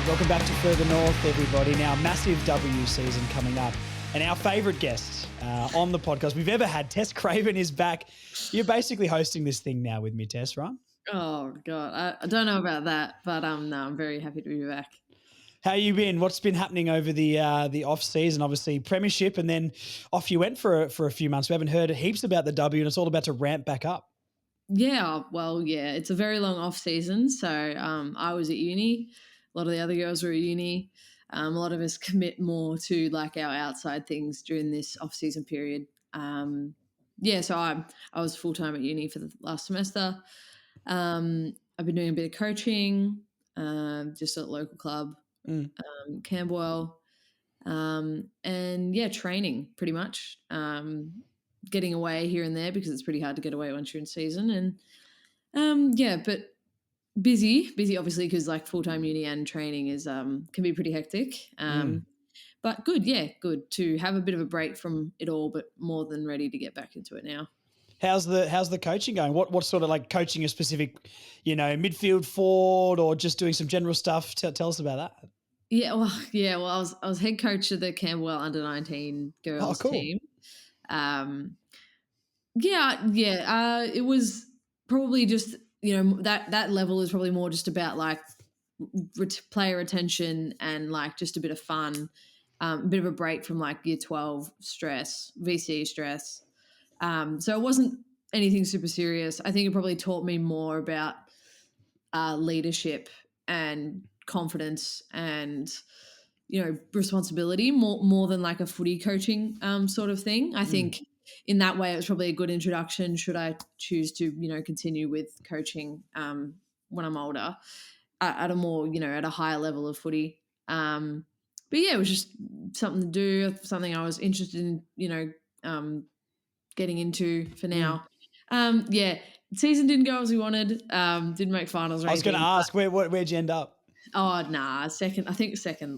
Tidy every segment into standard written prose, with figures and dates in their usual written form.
Welcome back to Further North, everybody. Now, massive W season coming up. And our favourite guest on the podcast we've ever had, Tess Craven, is back. You're basically hosting this thing now with me, Tess, right? Oh, God. I don't know about that, but no, I'm very happy to be back. How you been? What's been happening over the off season? Obviously, premiership, and then off you went for a few months. We haven't heard heaps about the W, and it's all about to ramp back up. Yeah, well, yeah, it's a very long off season. So I was at uni. A lot of the other girls were at uni. A lot of us commit more to like our outside things during this off season period. So I was full time at uni for the last semester. I've been doing a bit of coaching, just at a local club, Camberwell, and yeah, training pretty much. Getting away here and there because it's pretty hard to get away once you're in season, and but busy obviously because like full-time uni and training is can be pretty hectic. But good to have a bit of a break from it all, but more than ready to get back into it now. How's the coaching going? What sort of like coaching a specific, midfield, forward, or just doing some general stuff? Tell us about that. Well, I was head coach of the Camberwell under-19 girls team. It was probably just, that level is probably more just about like player retention and like just a bit of fun, a bit of a break from like year 12 stress, VC stress. So it wasn't anything super serious. I think it probably taught me more about leadership and confidence and, responsibility more than like a footy coaching sort of thing. I think in that way, it was probably a good introduction should I choose to, continue with coaching when I'm older at a more, at a higher level of footy. But yeah, it was just something to do, something I was interested in, getting into for now. Season didn't go as we wanted. Didn't make finals. I was going to ask, where'd you end up? Oh, nah, second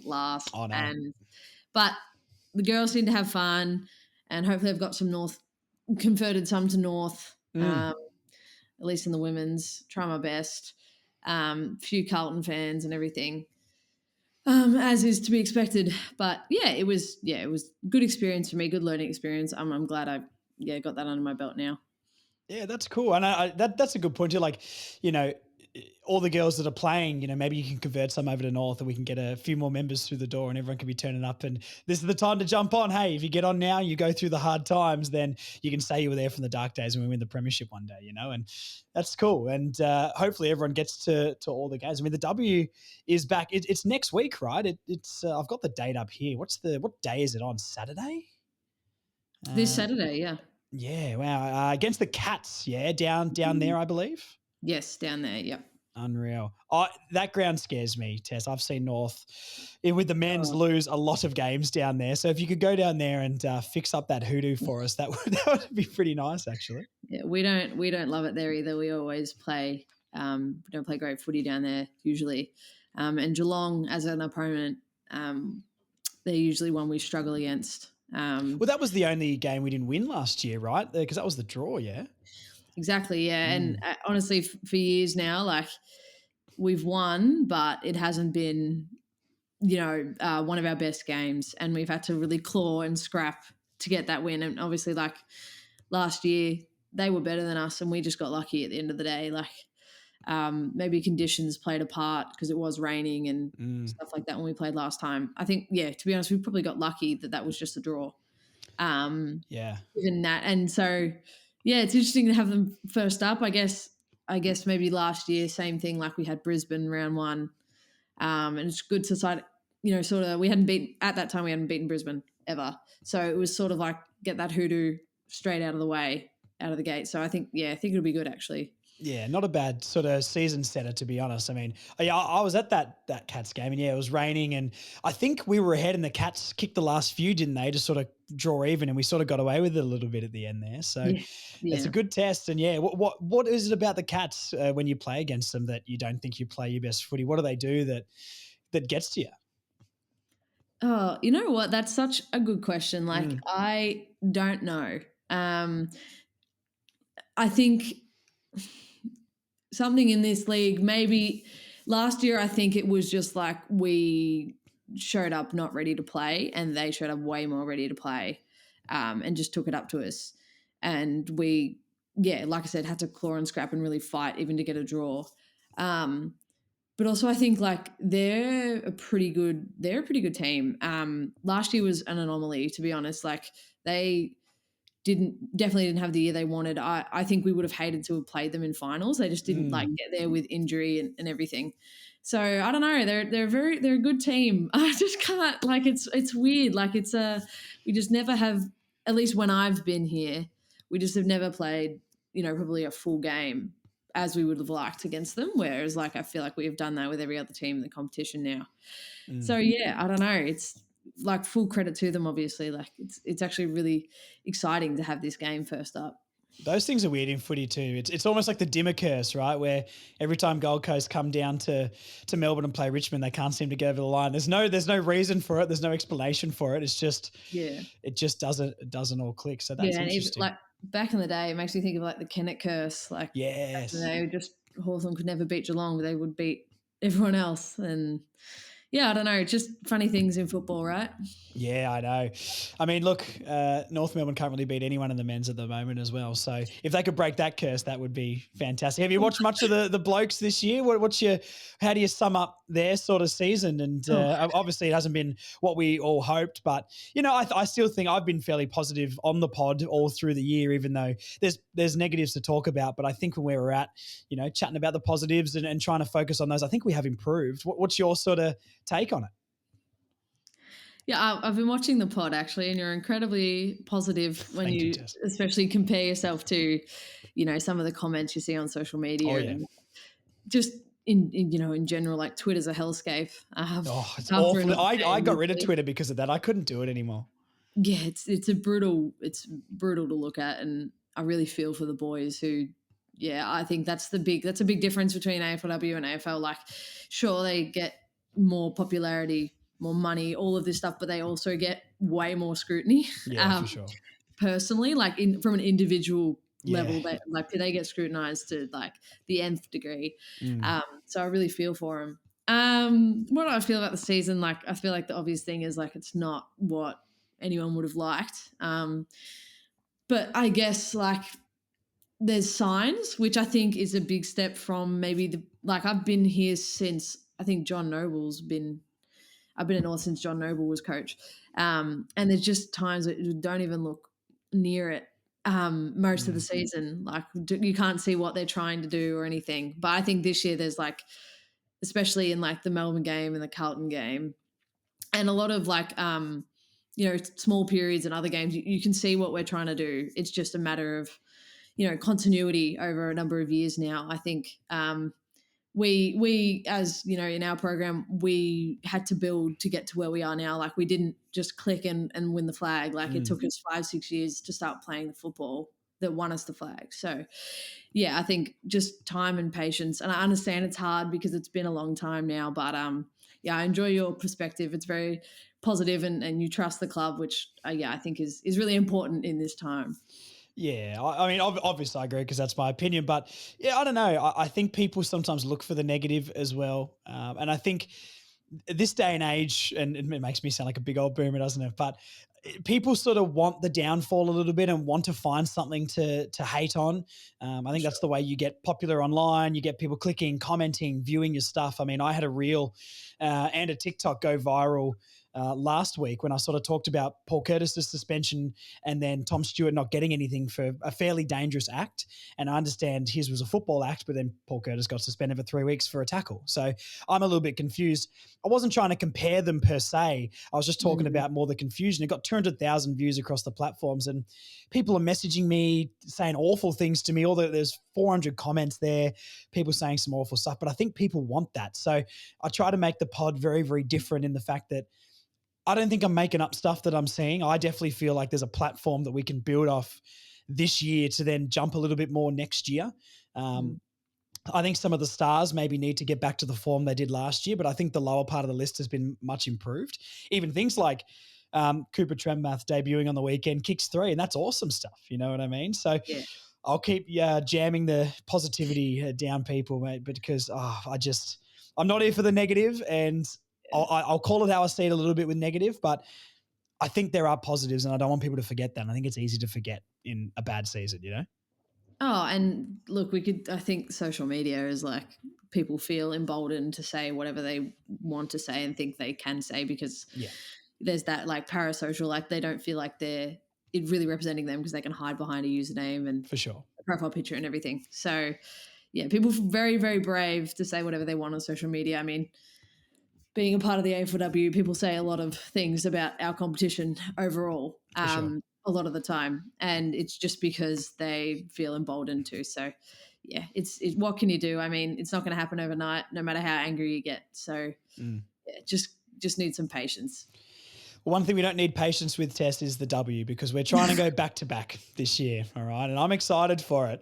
last. Oh, no. But the girls seem to have fun, and hopefully I've got converted some to North, at least in the women's. Try my best. Few Carlton fans and everything, as is to be expected. But it was good experience for me, good learning experience. I'm glad I got that under my belt now. Yeah, that's cool. And that's a good point too. Like, all the girls that are playing, maybe you can convert some over to North and we can get a few more members through the door and everyone can be turning up. And this is the time to jump on. Hey, if you get on now, you go through the hard times, then you can say you were there from the dark days when we win the premiership one day, and that's cool. And hopefully everyone gets to all the games. I mean, the W is back. It's next week, right? It's I've got the date up here. What day is it on? Saturday? This Saturday, yeah. Yeah, wow. Against the Cats, down there, I believe. Yes, down there, yep. Unreal. That ground scares me, Tess. I've seen North with the men's lose a lot of games down there. So if you could go down there and fix up that hoodoo for us, that would be pretty nice, actually. Yeah, we don't love it there either. We always play don't play great footy down there usually. And Geelong as an opponent, they're usually one we struggle against. Well, that was the only game we didn't win last year, right? Because that was the draw, yeah. Exactly, yeah. And honestly, for years now, like we've won, but it hasn't been, one of our best games, and we've had to really claw and scrap to get that win. And obviously, like last year, they were better than us, and we just got lucky at the end of the day. Like maybe conditions played a part because it was raining and stuff like that when we played last time. I think, to be honest, we probably got lucky that was just a draw. Given that, and so. Yeah, it's interesting to have them first up. I guess maybe last year, same thing, like we had Brisbane round one. And it's good to sort of, we hadn't beaten Brisbane ever. So it was sort of like get that hoodoo straight out of the gate. So I think it'll be good actually. Yeah, not a bad sort of season setter, to be honest. I mean, I was at that Cats game, and it was raining, and I think we were ahead, and the Cats kicked the last few, didn't they, to sort of draw even, and we sort of got away with it a little bit at the end there. So it's a good test. And what is it about the Cats when you play against them that you don't think you play your best footy? What do they do that gets to you? Oh, you know what? That's such a good question. Like, I don't know. I think something in this league, maybe last year I think it was just like we showed up not ready to play, and they showed up way more ready to play, and just took it up to us. And we, yeah, like I said, had to claw and scrap and really fight even to get a draw. Um, but also I think like they're a pretty good team. Last year was an anomaly, to be honest. Like they definitely didn't have the year they wanted. I think we would have hated to have played them in finals. They just didn't like Mm. get there with injury and everything. So I don't know. They're a good team. I just can't, like, it's weird. Like we just never have, at least when I've been here, we just have never played, probably a full game as we would have liked against them. Whereas like I feel like we have done that with every other team in the competition now. So Mm. yeah, I don't know. It's like full credit to them, obviously. Like it's actually really exciting to have this game first up. Those things are weird in footy too. It's almost like the dimmer curse, right? Where every time Gold Coast come down to Melbourne and play Richmond, they can't seem to get over the line. There's no reason for it. There's no explanation for it. It's just Yeah. it just doesn't all click. So that's Yeah, and even, interesting. like back in the day, it makes me think of like the Kennett curse. Like back in the Yes. day, just Hawthorn could never beat Geelong, but they would beat everyone else. And yeah, I don't know, just funny things in football, right? Yeah, I know. I mean, look, North Melbourne can't really beat anyone in the men's at the moment as well. So if they could break that curse, that would be fantastic. Have you watched much of the blokes this year? How do you sum up their sort of season? And Oh, obviously, it hasn't been what we all hoped, but I still think I've been fairly positive on the pod all through the year, even though there's negatives to talk about. But I think when we're at, chatting about the positives and trying to focus on those, I think we have improved. What's your sort of take on it? yeah, I've been watching the pod actually, and you're incredibly positive when Thank you, you, Tess. especially compare yourself to, some of the comments you see on social Oh media yeah. and just in general, like Twitter's a hellscape. Oh, it's After an awful. off I game got this rid of week. Twitter because of that. I couldn't do it anymore. Yeah, it's brutal to look at, and I really feel for the boys who, yeah, I think that's a big difference between AFLW and AFL. Like, sure, they get more popularity, more money, all of this stuff, but they also get way more scrutiny. Yeah, Um, for sure. personally, like from an individual Yeah. level, like they get scrutinized to like the nth degree. Mm. So I really feel for them. What do I feel about the season? Like, I feel like the obvious thing is like it's not what anyone would have liked. But I guess like there's signs, which I think is a big step from maybe like I've been here since I think John Noble's been. I've been at North since John Noble was coach, and there's just times that you don't even look near it. Most of the Mm. season, like you can't see what they're trying to do or anything. But I think this year there's like, especially in like the Melbourne game and the Carlton game, and a lot of like small periods and other games, you can see what we're trying to do. It's just a matter of continuity over a number of years now. I think we as in our program, we had to build to get to where we are now. Like we didn't just click and win the flag. Like it Mm. took us 5-6 years to start playing the football that won us the flag. So yeah, I think just time and patience. And I understand it's hard because it's been a long time now, but yeah, I enjoy your perspective. It's very positive, and you trust the club, which yeah, I think is really important in this time. Yeah, I mean, obviously I agree because that's my opinion, but yeah, I don't know. I think people sometimes look for the negative as well, and I think this day and age, and it makes me sound like a big old boomer, doesn't it? But people sort of want the downfall a little bit and want to find something to hate on. I think that's the way you get popular online. You get people clicking, commenting, viewing your stuff. I mean, I had a reel and a TikTok go viral last week when I sort of talked about Paul Curtis's suspension and then Tom Stewart not getting anything for a fairly dangerous act. And I understand his was a football act, but then Paul Curtis got suspended for 3 weeks for a tackle. So I'm a little bit confused. I wasn't trying to compare them per se. I was just talking Mm. about more the confusion. It got 200,000 views across the platforms, and people are messaging me saying awful things to me. Although there's 400 comments there, people saying some awful stuff. But I think people want that. So I try to make the pod very, very different in the fact that I don't think I'm making up stuff that I'm seeing. I definitely feel like there's a platform that we can build off this year to then jump a little bit more next year. Mm. Um, I think some of the stars maybe need to get back to the form they did last year, but I think the lower part of the list has been much improved. Even things like Cooper Trembath debuting on the weekend, kicks 3, and that's awesome stuff. You know what I mean? So Yeah. I'll keep jamming the positivity down people, mate, because I'm not here for the negative, and I'll call it how I see it a little bit with negative, but I think there are positives, and I don't want people to forget that. And I think it's easy to forget in a bad season, you know? Oh, and look, I think social media is like people feel emboldened to say whatever they want to say and think they can say because Yeah, there's that like parasocial, like they don't feel like they're it really representing them because they can hide behind a username and for sure. a profile picture and everything. So, yeah, people feel very, very brave to say whatever they want on social media. I mean, being a part of the A4W, people say a lot of things about our competition overall, For sure. a lot of the time, and it's just because they feel emboldened to. So, yeah, what can you do? I mean, it's not going to happen overnight, no matter how angry you get. So, Mm. yeah, just need some patience. One thing we don't need patience with, Tess, is the W, because we're trying to go back to back this year. All right. And I'm excited for it.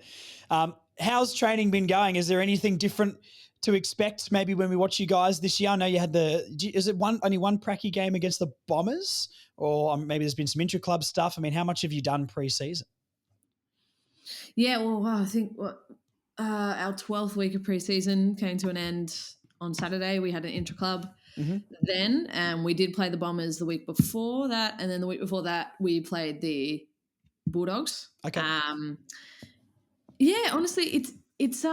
How's training been going? Is there anything different to expect maybe when we watch you guys this year? I know you had is it only one pracky game against the Bombers, or maybe there's been some intra-club stuff? I mean, how much have you done pre-season? Yeah, well, I think our 12th week of preseason came to an end on Saturday. We had an intra club Mm-hmm. then, and we did play the Bombers the week before that, and then the week before that we played the Bulldogs. Okay. Yeah, honestly, it's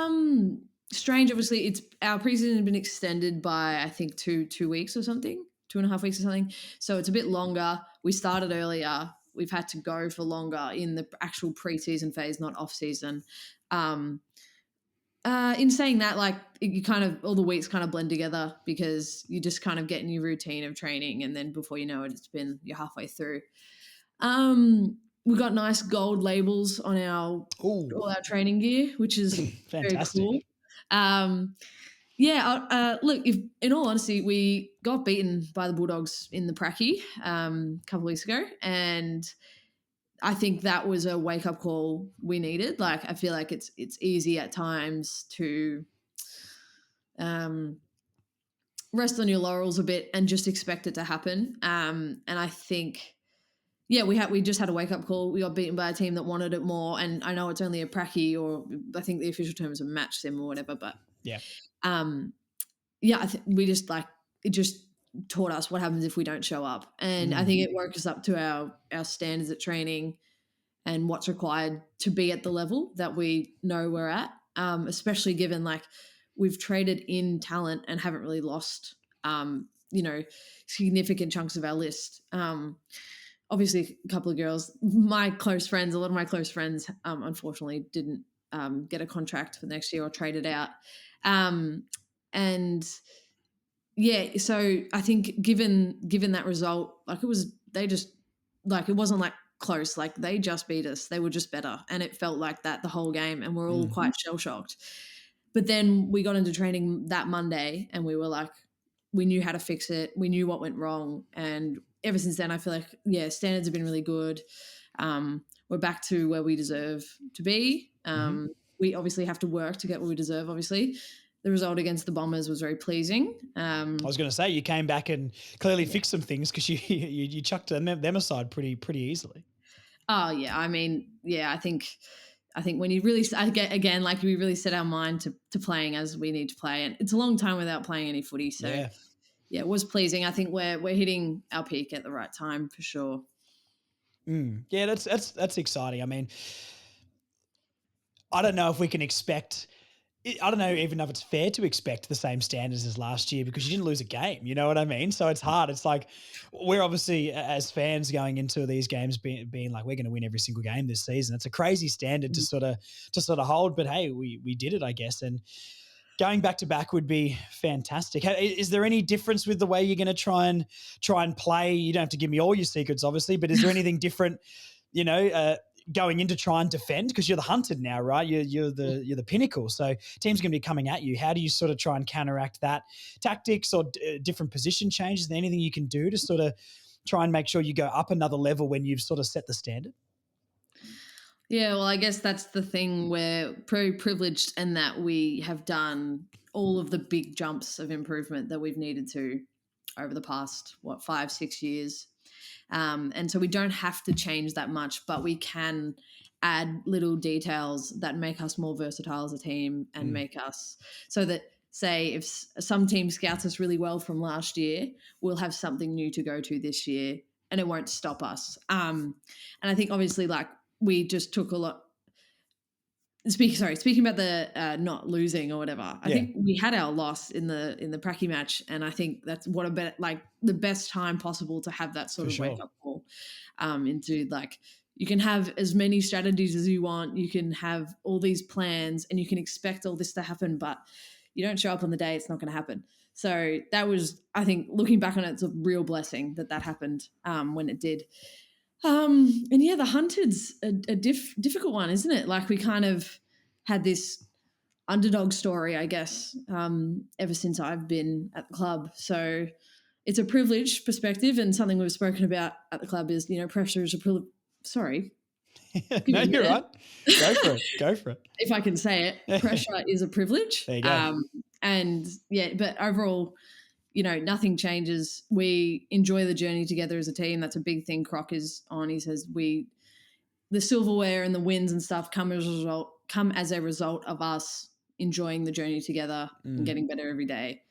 strange. Obviously, it's our preseason has been extended by I think two weeks or something, 2.5 weeks or something. So it's a bit longer. We started earlier. We've had to go for longer in the actual preseason phase, not off season. In saying that, like you kind of all the weeks kind of blend together because you just kind of get in your routine of training, and then before you know it, you're halfway through. We got nice gold labels on Ooh, all our training gear, which is very cool. fantastic. Look, if in all honesty, we got beaten by the Bulldogs in the Pracky a couple of weeks ago, and I think that was a wake up call we needed. Like, I feel like it's easy at times to rest on your laurels a bit and just expect it to happen. And I think, yeah, we just had a wake up call. We got beaten by a team that wanted it more, and I know it's only a pracky, or I think the official term is a match sim or whatever. But Yeah. We just like it just taught us what happens if we don't show up, and I think it woke us up to our standards at training and what's required to be at the level that we know we're at. Especially given like we've traded in talent and haven't really lost, significant chunks of our list. Obviously, a couple of girls, a lot of my close friends, unfortunately, didn't get a contract for next year or traded out. And yeah, so I think given that result, like it wasn't like close, like they just beat us. They were just better, and it felt like that the whole game, and we're all quite shell shocked. But then we got into training that Monday, and we were like, we knew how to fix it. We knew what went wrong, and ever since then, I feel like standards have been really good. We're back to where we deserve to be. We obviously have to work to get what we deserve. Obviously, the result against the Bombers was very pleasing. I was going to say you came back and clearly fixed some things because you chucked them aside pretty easily. Oh yeah, I mean, yeah, I think when you really again, like we really set our mind to playing as we need to play, and it's a long time without playing any footy, so yeah, it was pleasing. I think we're hitting our peak at the right time for sure. Yeah, that's exciting. I mean, I don't know if we can expect. I don't know even if it's fair to expect the same standards as last year because you didn't lose a game. You know what I mean? So it's hard. It's like we're obviously as fans going into these games being like we're going to win every single game this season. It's a crazy standard to sort of hold, but hey, we did it, I guess. And going back to back would be fantastic. Is there any difference with the way you're going to try and play? You don't have to give me all your secrets, obviously, but is there anything different? Going in to try and defend because you're the hunted now, right? You're the pinnacle. So teams going to be coming at you. How do you sort of try and counteract that? Tactics or different position changes? Is there anything you can do to sort of try and make sure you go up another level when you've sort of set the standard? Yeah, well, I guess that's the thing. We're very privileged in that we have done all of the big jumps of improvement that we've needed to over the past, 5-6 years. And so we don't have to change that much, but we can add little details that make us more versatile as a team and make us so that say if some team scouts us really well from last year, we'll have something new to go to this year, and it won't stop us. And I think obviously like we just took a lot. Speaking about the not losing or whatever, I Yeah, think we had our loss in the Pracky match, and I think that's what like the best time possible to have that sort for of wake sure. up call into like you can have as many strategies as you want, you can have all these plans, and you can expect all this to happen, but you don't show up on the day, it's not going to happen. So that was, I think, looking back on it, it's a real blessing that happened when it did. And yeah, the Hunted's a difficult one, isn't it? Like we kind of had this underdog story, I guess, ever since I've been at the club. So it's a privileged perspective, and something we've spoken about at the club is, pressure is a privilege. Sorry, give No, me a you're minute. right. Go for it. Go for it. If I can say it, pressure is a privilege. There you go. And yeah, but overall, nothing changes. We enjoy the journey together as a team. That's a big thing Croc is on. He says the silverware and the wins and stuff come as a result of us enjoying the journey together and getting better every day.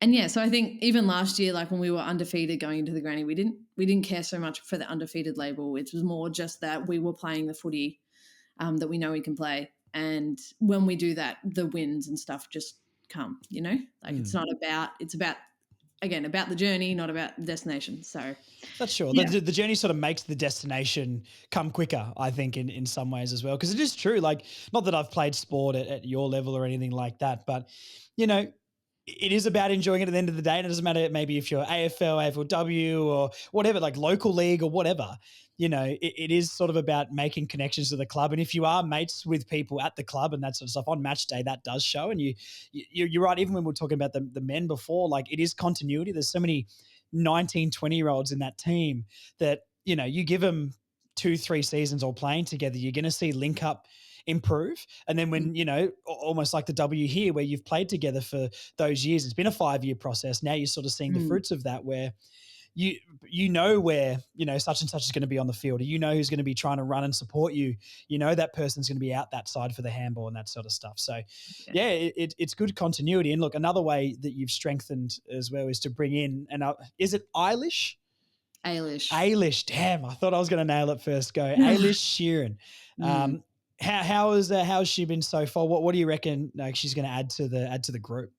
And yeah, so I think even last year, like when we were undefeated going into the granny, we didn't care so much for the undefeated label. It was more just that we were playing the footy that we know we can play. And when we do that, the wins and stuff just come, like it's about, again, about the journey, not about the destination. So That's sure. yeah. The journey sort of makes the destination come quicker, I think, in some ways as well. Because it is true. Like, not that I've played sport at your level or anything like that, but, it is about enjoying it at the end of the day. And it doesn't matter maybe if you're AFL, AFLW or whatever, like local league or whatever, it is sort of about making connections to the club. And if you are mates with people at the club and that sort of stuff on match day, that does show. And you're right. Even when we are talking about the men before, like it is continuity. There's so many 19, 20-year-olds in that team that, you give them 2-3 seasons all playing together, you're going to see link up improve. And then when, almost like the W here, where you've played together for those years, it's been a 5-year process. Now you're sort of seeing the fruits of that, where where, such and such is going to be on the field, or who's going to be trying to run and support you. That person's going to be out that side for the handball and that sort of stuff. So yeah, it's good continuity. And look, another way that you've strengthened as well is to bring in, and is it Eilish? Ailish, damn! I thought I was going to nail it first go. Ailish Sheeran. How's she been so far? What do you reckon? Like she's going to add to the group?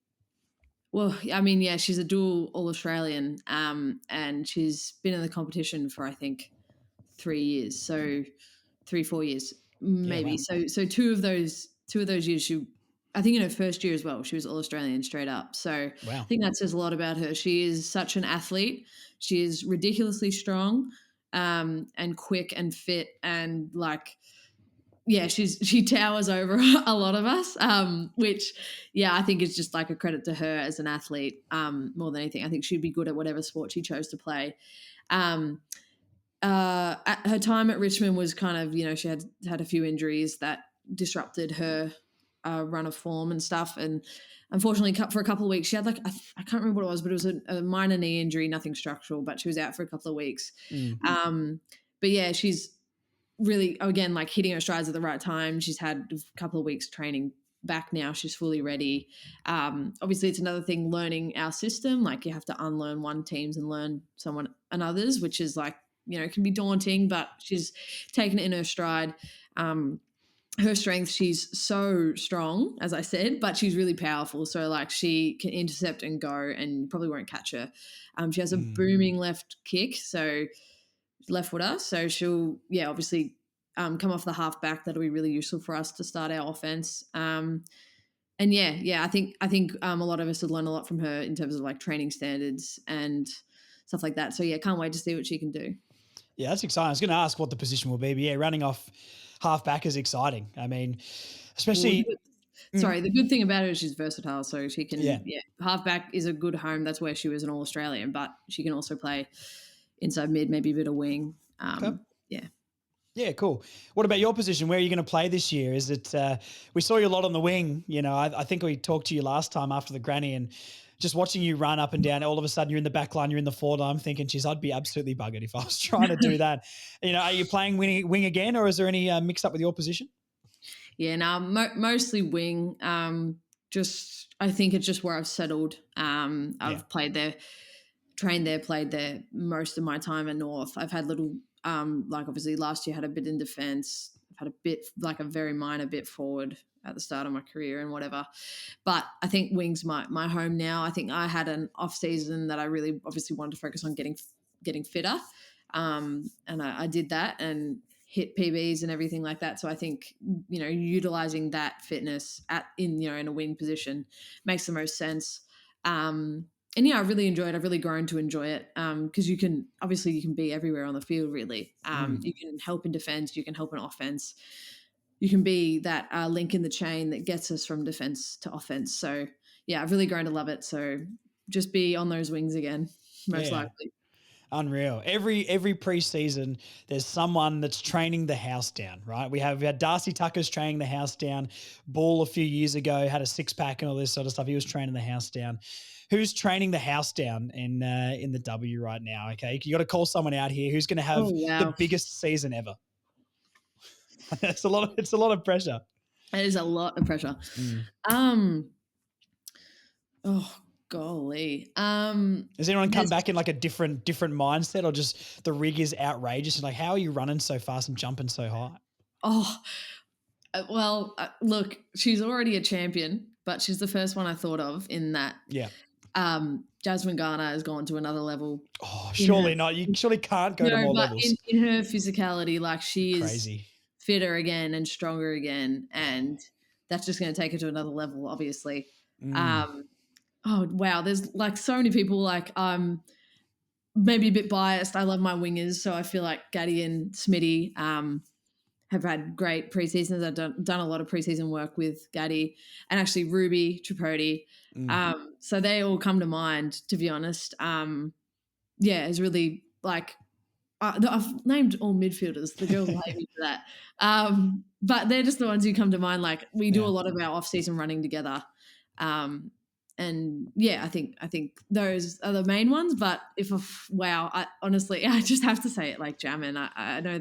Well, I mean, yeah, she's a dual All-Australian, and she's been in the competition for I think 3 years, so 3-4 years maybe. Yeah, wow. So two of those years, I think in her first year as well, she was All-Australian straight up. So I Wow. think that says a lot about her. She is such an athlete. She is ridiculously strong, and quick and fit, and like, yeah, she towers over a lot of us, which, yeah, I think is just like a credit to her as an athlete, more than anything. I think she'd be good at whatever sport she chose to play. At her time at Richmond was kind of, she had a few injuries that disrupted her run of form and stuff. And unfortunately, for a couple of weeks, she had I can't remember what it was, but it was a minor knee injury, nothing structural, but she was out for a couple of weeks. But yeah, she's really, again, like hitting her strides at the right time. She's had a couple of weeks training back now. She's fully ready. Obviously, it's another thing learning our system. Like you have to unlearn one team's and learn another's, which is like, can be daunting, but she's taken it in her stride. Her strength, she's so strong, as I said, but she's really powerful. So like she can intercept and go, and you probably won't catch her. She has a booming left kick, so left footer. So she'll, obviously come off the half back. That'll be really useful for us to start our offense. And I think a lot of us would learn a lot from her in terms of like training standards and stuff like that. So yeah, can't wait to see what she can do. Yeah, that's exciting. I was going to ask what the position will be, but yeah, running off half back is exciting. I mean, especially. The good thing about her is she's versatile, so she can. Half back is a good home. That's where she was an All-Australian, but she can also play inside mid, maybe a bit of wing. Okay. Yeah. Yeah, cool. What about your position? Where are you going to play this year? Is it? We saw you a lot on the wing. I think we talked to you last time after the granny, and just watching you run up and down. All of a sudden, you're in the back line, you're in the forward line. I'm thinking, geez, I'd be absolutely buggered if I was trying to do that. Are you playing wing again, or is there any mix up with your position? Yeah, no, mostly wing. just I think it's just where I've settled. Yeah. I've played there, trained there, played there most of my time at North. I've had little, like obviously last year had a bit in defence. I've had a bit, like a very minor bit forward at the start of my career and whatever. But I think wings my home now. I think I had an off season that I really obviously wanted to focus on getting fitter, and I did that and hit PBs and everything like that. So I think utilizing that fitness in a wing position makes the most sense. And yeah, I really enjoy it. I've really grown to enjoy it because you can be everywhere on the field. Really, Mm. you can help in defense, you can help in offense, you can be that link in the chain that gets us from defense to offense. So yeah, I've really grown to love it. So just be on those wings again, most Yeah. likely. Unreal. Every preseason, there's someone that's training the house down, right? We had Darcy Tucker's training the house down. Ball a few years ago had a six pack and all this sort of stuff. He was training the house down. Who's training the house down in the W right now? Okay, you got to call someone out here. Who's going to Oh have the wow, biggest season ever? It's a lot. It's a lot of pressure. that is a lot of pressure. Mm. Um, oh golly. Has anyone come There's back in like a different mindset, or just the rig is outrageous? And like, how are you running so fast and jumping so high? oh well, look, she's already a champion, but she's the first one I thought of in that. Yeah. Jasmine Garner has gone to another level Oh, in her. surely not. You surely can't go to No, more but levels. in her physicality, like she is Crazy. fitter again and stronger again, and that's just going to take her to another level, obviously. Mm. Um, oh wow, there's like so many people. Like maybe a bit biased. I love my wingers, so I feel like Gaddy and Smitty have had great preseasons. I've done a lot of preseason work with Gaddy and actually Ruby Tripodi. Mm. So they all come to mind, to be honest. Yeah, it's really like I've named all midfielders. The girls will hate me for that. But they're just the ones who come to mind. Like we do a Yeah. lot of our off-season running together. And yeah, I think those are the main ones. But wow, I honestly, I just have to say it like Jamin. I know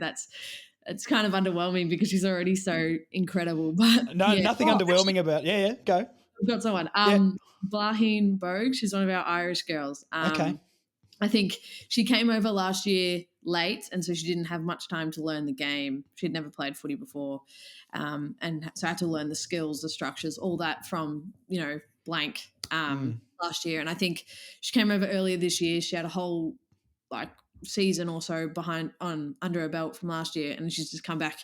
it's kind of underwhelming because she's already so incredible. But No, yeah, nothing actually, underwhelming about. Yeah, yeah. Go. we've got someone. Yeah. Blaheen Bogue. She's one of our Irish girls. Okay. I think she came over last year late, and so she didn't have much time to learn the game. She'd never played footy before, and so I had to learn the skills, the structures, all that from blank Mm. last year. And I think she came over earlier this year. She had a whole like season or so under her belt from last year, and she's just come back.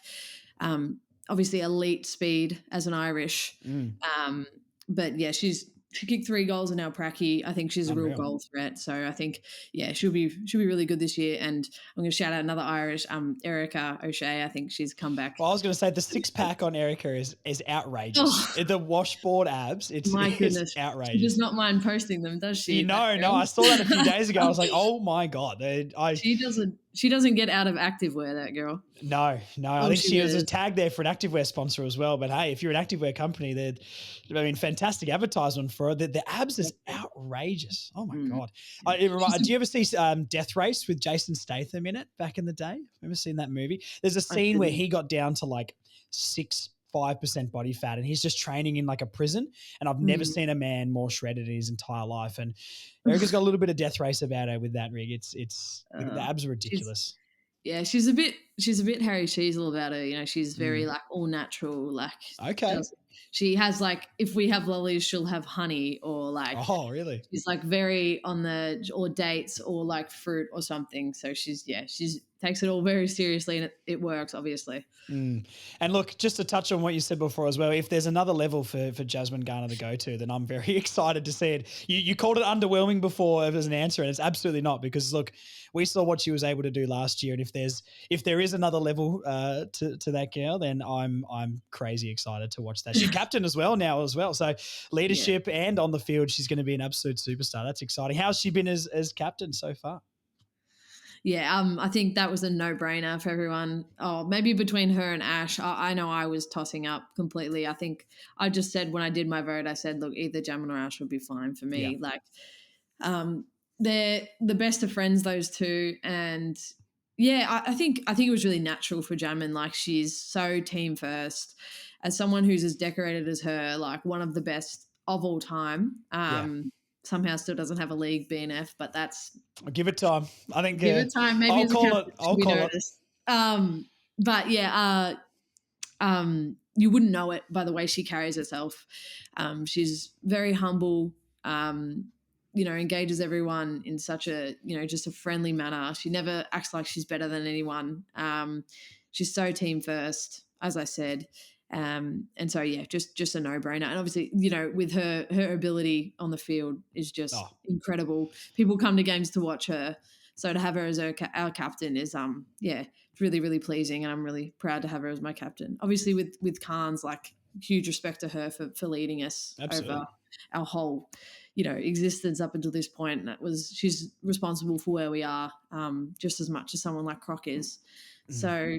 Obviously, elite speed as an Irish, Mm. but yeah, she kicked 3 goals in our pracky. I think she's a real Unreal. goal threat. So I think she'll be really good this year. And I'm going to shout out another Irish, Erica O'Shea. I think she's come back. Well, I was going to say the six pack on Erica is outrageous. Oh The washboard abs, my it's goodness, she does outrageous. not mind posting them, does she? That No, I girl? saw that a few days ago. I was like, oh my god, I She doesn't get out of activewear. That girl. no, I Oh, think she she was a wears. tag there for an activewear sponsor as well. But hey, if you're an activewear company, fantastic advertisement for it. The abs is outrageous. Oh my Mm. god! Do you ever see Death Race with Jason Statham in it back in the day? Ever seen that movie? There's a I scene where didn't. he got down to like 5% body fat, and he's just training in like a prison. And I've never Mm. seen a man more shredded in his entire life. And Erica's got a little bit of Death Race about her with that rig. It's the abs are She's ridiculous. Yeah, she's a bit Harry Cheezel about her. She's very Mm. like all natural. Like Okay. she has like if we have lollies, she'll have honey or like Oh, really? she's like very on the or dates or like fruit or something. So she's takes it all very seriously and it works obviously. Mm. And look, just to touch on what you said before as well, if there's another level for Jasmine Garner to go to, then I'm very excited to see it. You called it underwhelming before as an answer, and it's absolutely not because look, we saw what she was able to do last year, and if there is another level to that girl, then I'm crazy excited to watch that. She's captain as well now as well, so Yeah. leadership and on the field, she's going to be an absolute superstar. That's exciting. How's she been as captain so far? Yeah, I think that was a no-brainer for everyone. Oh, maybe between her and Ash, I know I was tossing up completely. I think I just said when I did my vote, I said, look, either Jamin or Ash would be fine for Yeah. me. Like, they're the best of friends, those two, and yeah, I think it was really natural for Jamin. Like, she's so team first. As someone who's as decorated as her, like one of the best of all time. Yeah. Somehow still doesn't have a league BNF, but I'll give it time. I think give it time. Maybe I'll as a call it. captain, should I'll be call it. noticed. But yeah, you wouldn't know it by the way she carries herself. She's very humble. Engages everyone in such a, just a friendly manner. She never acts like she's better than anyone. She's so team first, as I said. And so, yeah, just a no-brainer. And obviously, with her ability on the field is just Oh, incredible. People come to games to watch her. So to have her as our captain is, it's really, really pleasing. And I'm really proud to have her as my captain. Obviously with Carnes, like huge respect to her for leading us absolutely. over our whole existence up until this point. And she's responsible for where we are, just as much as someone like Croc is. So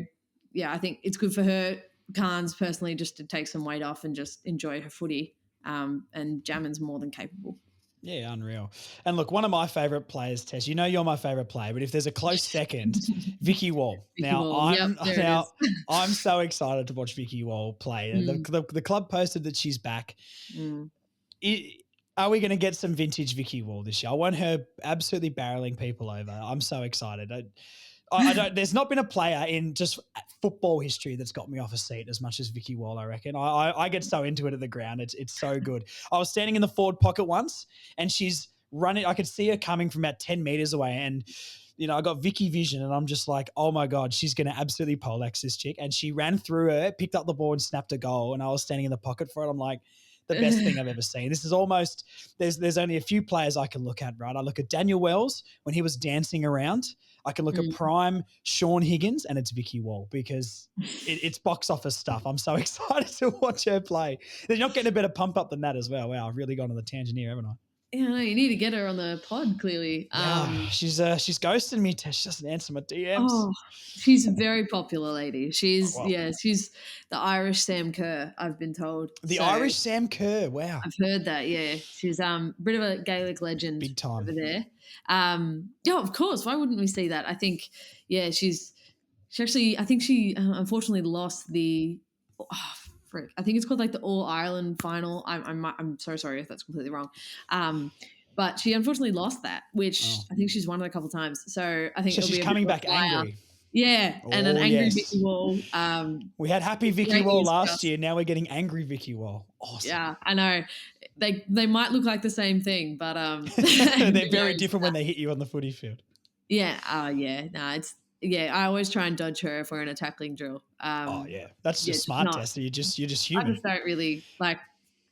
yeah, I think it's good for her, Carnes personally, just to take some weight off and just enjoy her footy. And Jammin's more than capable. Yeah, unreal. And look, one of my favourite players, Tess, you're my favourite player, but if there's a close second, Vicky Wall. Vicky Wall. Yep, there it is. I'm so excited to watch Vicky Wall play. The club posted that she's back. Are we going to get some vintage Vicky Wall this year? I want her absolutely barreling people over. I'm so excited. I don't. There's not been a player in just football history that's got me off a seat as much as Vicky Wall, I reckon. I get so into it at the ground. It's so good. I was standing in the forward pocket once, and she's running. I could see her coming from about 10 meters away, and I got Vicky vision, and I'm just like, oh my god, she's going to absolutely poleaxe this chick. And she ran through her, picked up the ball, and snapped a goal. And I was standing in the pocket for it. I'm like, the best thing I've ever seen. This is almost, there's only a few players I can look at, right? I look at Daniel Wells when he was dancing around. I can look at prime Sean Higgins, and it's Vicky Wall because it's box office stuff. I'm so excited to watch her play. They're not getting a better pump up than that as well. Wow, I've really gone on the tangent here, haven't I? Yeah, no, you need to get her on the pod, clearly. She's ghosting me, Tess. She doesn't answer my DMs. Oh, she's a very popular lady. She's the Irish Sam Kerr, I've been told. The Irish Sam Kerr, wow. I've heard that, yeah. She's a bit of a Gaelic legend. Big time. Over there. Yeah, of course. Why wouldn't we see that? I think, yeah, she actually, I think she unfortunately lost the, I think it's called like the All Ireland final. I'm so sorry if that's completely wrong. But she unfortunately lost that, which I think she's won it a couple of times. So I think she's coming back angry. Yeah, and an angry Vicky Wall. We had happy Vicky Wall last year. Now we're getting angry Vicky Wall. Awesome. Yeah, I know. They might look like the same thing, but they're very different when they hit you on the footy field. Yeah. I always try and dodge her if we're in a tackling drill. That's just smart, Tess. You're just human. I just don't really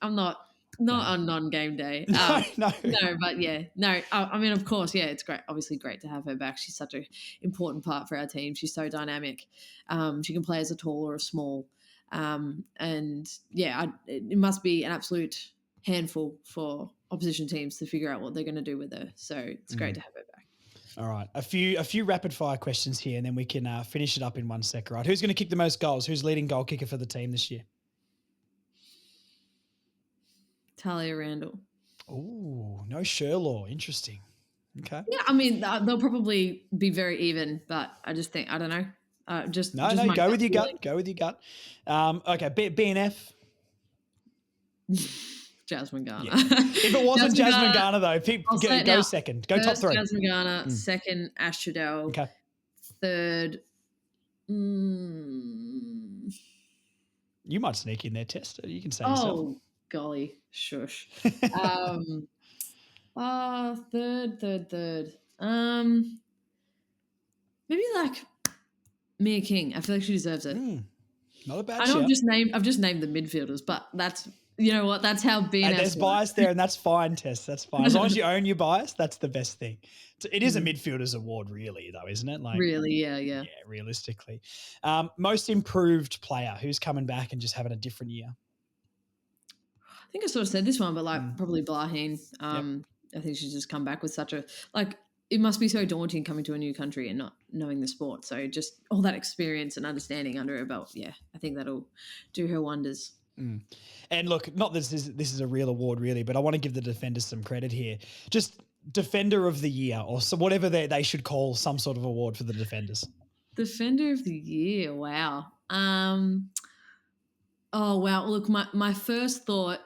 I'm not on non-game day. No. But yeah, no. I mean, of course, yeah, it's great. Obviously, great to have her back. She's such an important part for our team. She's so dynamic. She can play as a tall or a small. And yeah, it must be an absolute handful for opposition teams to figure out what they're going to do with her. So it's great to have her back. All right, a few rapid fire questions here, and then we can finish it up in 1 sec. Right, who's going to kick the most goals? Who's leading goal kicker for the team this year? Talia Randall. Oh, no Sherlaw. Interesting. Okay. Yeah, I mean, they'll probably be very even, but I just think, I don't know. No, go with your gut. Go with your gut. Okay, BNF. Jasmine Garner. Yeah. If it wasn't Jasmine Garner, though, go second. Go top 3. Jasmine Garner. Second, Ash Trudell. Okay. Third, you might sneak in there, Tess. You can say yourself. Oh, golly. Shush. Third. Maybe like Mia King. I feel like she deserves it. Not a bad I know shout. I've just named the midfielders, but that's, you know what? That's how BNS and there's bias there, and that's fine, Tess. That's fine. As long as you own your bias, that's the best thing. It is a midfielder's award, really, though, isn't it? Like, really, yeah. Yeah, realistically. Most improved player who's coming back and just having a different year. I think I sort of said this one, but probably Blaheen. I think she's just come back with such a it must be so daunting coming to a new country and not knowing the sport. So just all that experience and understanding under her belt, yeah, I think that'll do her wonders. And look, not that this is a real award, really, but I want to give the defenders some credit here. Just Defender of the Year, or whatever they should call some sort of award for the defenders. Defender of the Year, wow. Oh wow! Look, my first thought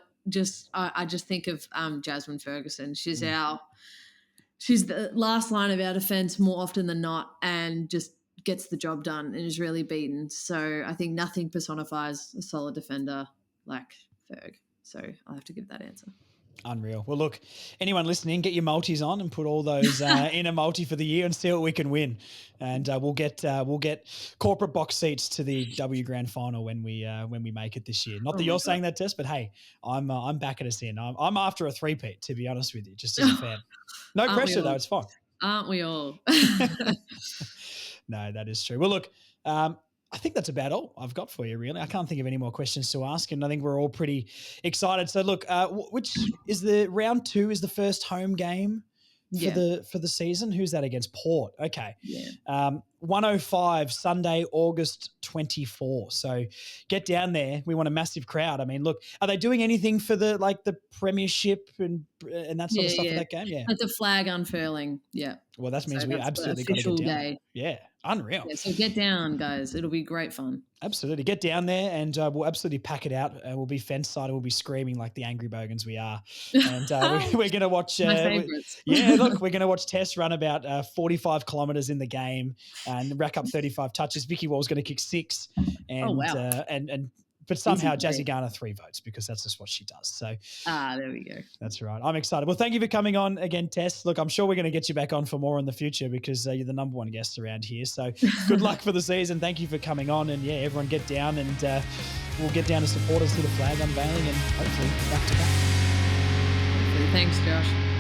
I just think of Jasmine Ferguson. She's the last line of our defense more often than not, and just gets the job done and is really beaten. So I think nothing personifies a solid defender like Ferg. So I'll have to give that answer. Unreal. Well, look, anyone listening, get your multis on and put all those in a multi for the year and see what we can win. And we'll get corporate box seats to the W Grand Final when we make it this year. Not that you're saying that, Tess, but hey, I'm backing us in. I'm after a three-peat, to be honest with you, just as a fan. No pressure though. It's fine. Aren't we all? No, that is true. Well, look, I think that's about all I've got for you, really. I can't think of any more questions to ask, and I think we're all pretty excited. So, look, which is the round 2 is the first home game for the season? Who's that against? Port. Okay. Yeah. 105 Sunday, August 24. So get down there. We want a massive crowd. I mean, look, are they doing anything for the premiership and that sort of stuff for that game? Yeah. Like the flag unfurling. Yeah. Well, that means we absolutely got to get down. Day. Yeah. Unreal. Yeah, so get down, guys. It'll be great fun. Absolutely. Get down there and we'll absolutely pack it out. We'll be fence-sided. We'll be screaming like the angry bogans we are. And we're going to watch... My favourites. Look, we're going to watch Tess run about 45 kilometres in the game and rack up 35 touches. Vicky Wall's going to kick 6. And, wow. But somehow Jazzy Garner 3 votes because that's just what she does. So there we go. That's right. I'm excited. Well, thank you for coming on again, Tess. Look, I'm sure we're going to get you back on for more in the future because you're the number 1 guest around here. So good luck for the season. Thank you for coming on. And everyone get down and we'll get down to support us to the flag unveiling and hopefully back to back. Thanks, Josh.